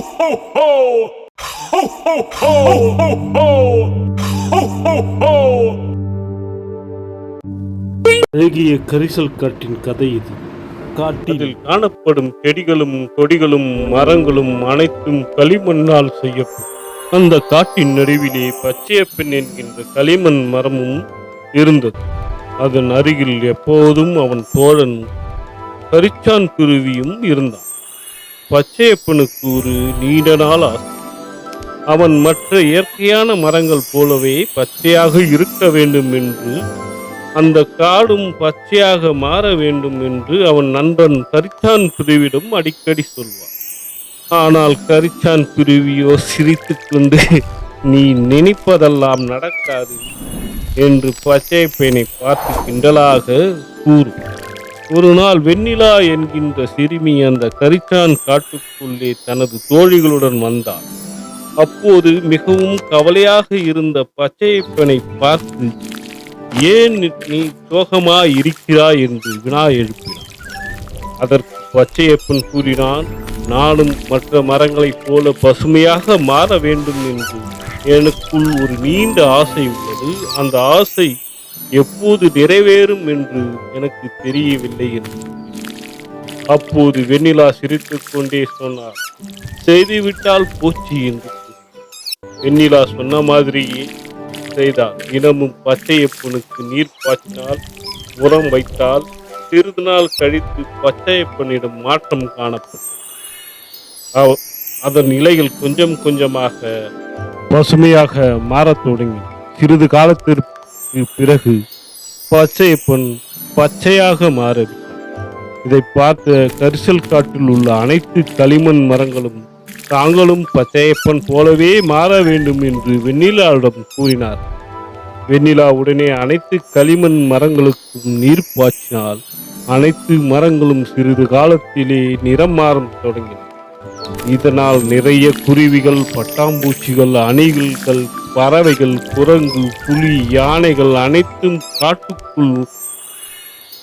ho ho! Ho ho ho! Ho ho ho! Ho ho ho! அழகிய கரிசல் காட்டின் கதை இது. காட்டில் காணப்படும் செடிகளும் கொடிகளும் மரங்களும் அனைத்தும் களிமண்ணால் செய்யப்படும். அந்த காட்டின் நடுவிலே பச்சையப்பன் என்கின்ற களிமண் மரமும் இருந்தது. அதன் அருகில் எப்போதும் அவன் தோழன் கரிச்சான் குருவியும் இருந்தான். பச்சையப்பனுக்கு ஒரு நீண்ட நாள் ஆசை. அவன் மற்ற இயற்கையான மரங்கள் போலவே பச்சையாக இருக்க வேண்டும் என்று, அந்த காடும் பச்சையாக மாற வேண்டும் என்று அவன் நண்பன் கரிச்சான் குருவிடம் அடிக்கடி சொல்வான். ஆனால் கரிச்சான் குருவியோ சிரித்துக் கொண்டு, நீ நினைப்பதெல்லாம் நடக்காது என்று பச்சையப்பனை பார்த்து கிண்டலாக கூறும். ஒரு நாள் வெண்ணிலா என்கின்ற சிறுமி அந்த கரிச்சான் காட்டுக்குள்ளே தனது தோழிகளுடன் வந்தாள். அப்போது மிகவும் கவலையாக இருந்த பச்சையப்பனை பார்த்து, ஏன் நீ சோகமா இருக்கிறாய் என்று வினா எழுப்பினான். அதற்கு பச்சையப்பன் கூறினான், நானும் மற்ற மரங்களைப் போல பசுமையாக மாற வேண்டும் என்று எனக்குள் ஒரு நீண்ட ஆசை உள்ளது. அந்த ஆசை எப்போது நிறைவேறும் என்று எனக்கு தெரியவில்லை என்று. அப்போது வெண்ணிலா சிரித்துக் கொண்டே சொன்னார், செய்துவிட்டால் போச்சு என்று. வெண்ணிலா சொன்ன மாதிரியே செய்தால். தினமும் பச்சையப்பனுக்கு நீர் பாய்ச்சினால், உரம் வைத்தால், சிறிது நாள் கழித்து பச்சையப்பனிடம் மாற்றம் காணப்பட்டது. அதன் இலைகள் கொஞ்சம் கொஞ்சமாக பசுமையாக மாறத் தொடங்கி, சிறிது காலத்திற்கு பிறகு பச்சையப்பன் பச்சையாக மாறிவிட்டான். இதை பார்த்த கரிசல் காட்டில் உள்ள அனைத்து களிமண் மரங்களும் தாங்களும் பச்சையப்பன் போலவே மாற வேண்டும் என்று வெண்ணிலாவிடம் கூறினார். வெண்ணிலா உடனே அனைத்து களிமண் மரங்களுக்கும் நீர் பாய்ச்சினால் அனைத்து மரங்களும் சிறிது காலத்திலே நிறம் மாறத் தொடங்கின. இதனால் நிறைய குருவிகள், பட்டாம்பூச்சிகள், அணில்கள், பறவைகள், குரங்கு, புலி, யானைகள் அனைத்தும் காட்டுக்குள்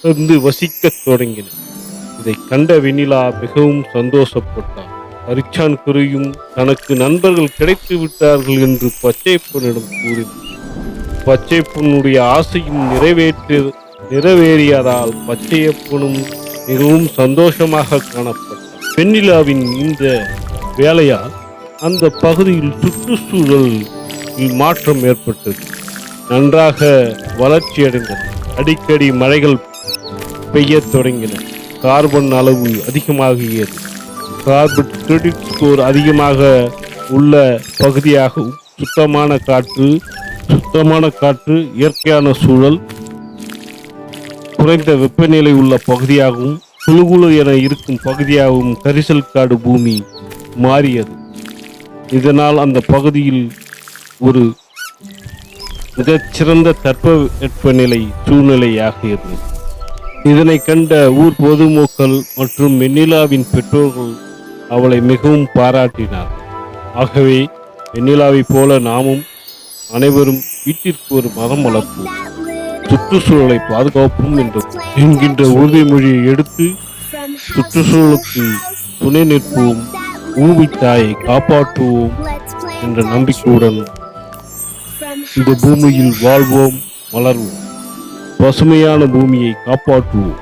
வந்து வசிக்கத் தொடங்கின. இதை கண்ட வெண்ணிலா மிகவும் சந்தோஷப்பட்டார். கரிச்சான் குருவியும் தனக்கு நண்பர்கள் கிடைத்து விட்டார்கள் என்று பச்சையப்பனிடம் கூறினார். பச்சையப்பனுடைய ஆசையும் நிறைவேறியதால் பச்சையப்பனும் மிகவும் சந்தோஷமாக காணப்பட்டார். வெண்ணிலாவின் இந்த வேலையால் அந்த பகுதியில் சுற்றுச்சூழல் மாற்றம் ஏற்பட்டது. நன்றாக வளர்ச்சியடைந்தது. அடிக்கடி மழைகள் பெய்யத் தொடங்கின. கார்பன் அளவு அதிகமாகியது. கார்பன் கிரெடிட் ஸ்கோர் அதிகமாக உள்ள பகுதியாகவும், சுத்தமான காற்று, இயற்கையான சூழல், குறைந்த வெப்பநிலை உள்ள பகுதியாகவும், குழுகுழு என இருக்கும் பகுதியாகவும் கரிசல் காடு பூமி மாறியது. இதனால் அந்த பகுதியில் ஒரு மிகச்சிறந்த தட்பவெப்பநிலை சூழ்நிலையாகியது. இதனை கண்ட ஊர் பொதுமக்கள் மற்றும் வெண்ணிலாவின் பெற்றோர்கள் அவளை மிகவும் பாராட்டினார். ஆகவே வெண்ணிலாவை போல நாமும் அனைவரும் வீட்டிற்கு ஒரு மரம் வளர்ப்போம், சுற்றுச்சூழலை பாதுகாப்போம் என்கின்ற உறுதிமொழியை எடுத்து சுற்றுச்சூழலுக்கு துணை நிற்போம், பூமி தாயை காப்பாற்றுவோம் என்ற நம்பிக்கையுடன் இந்த பூமியில் வாழ்வோம், வளர்வோம், பசுமையான பூமியை காப்பாற்றுவோம்.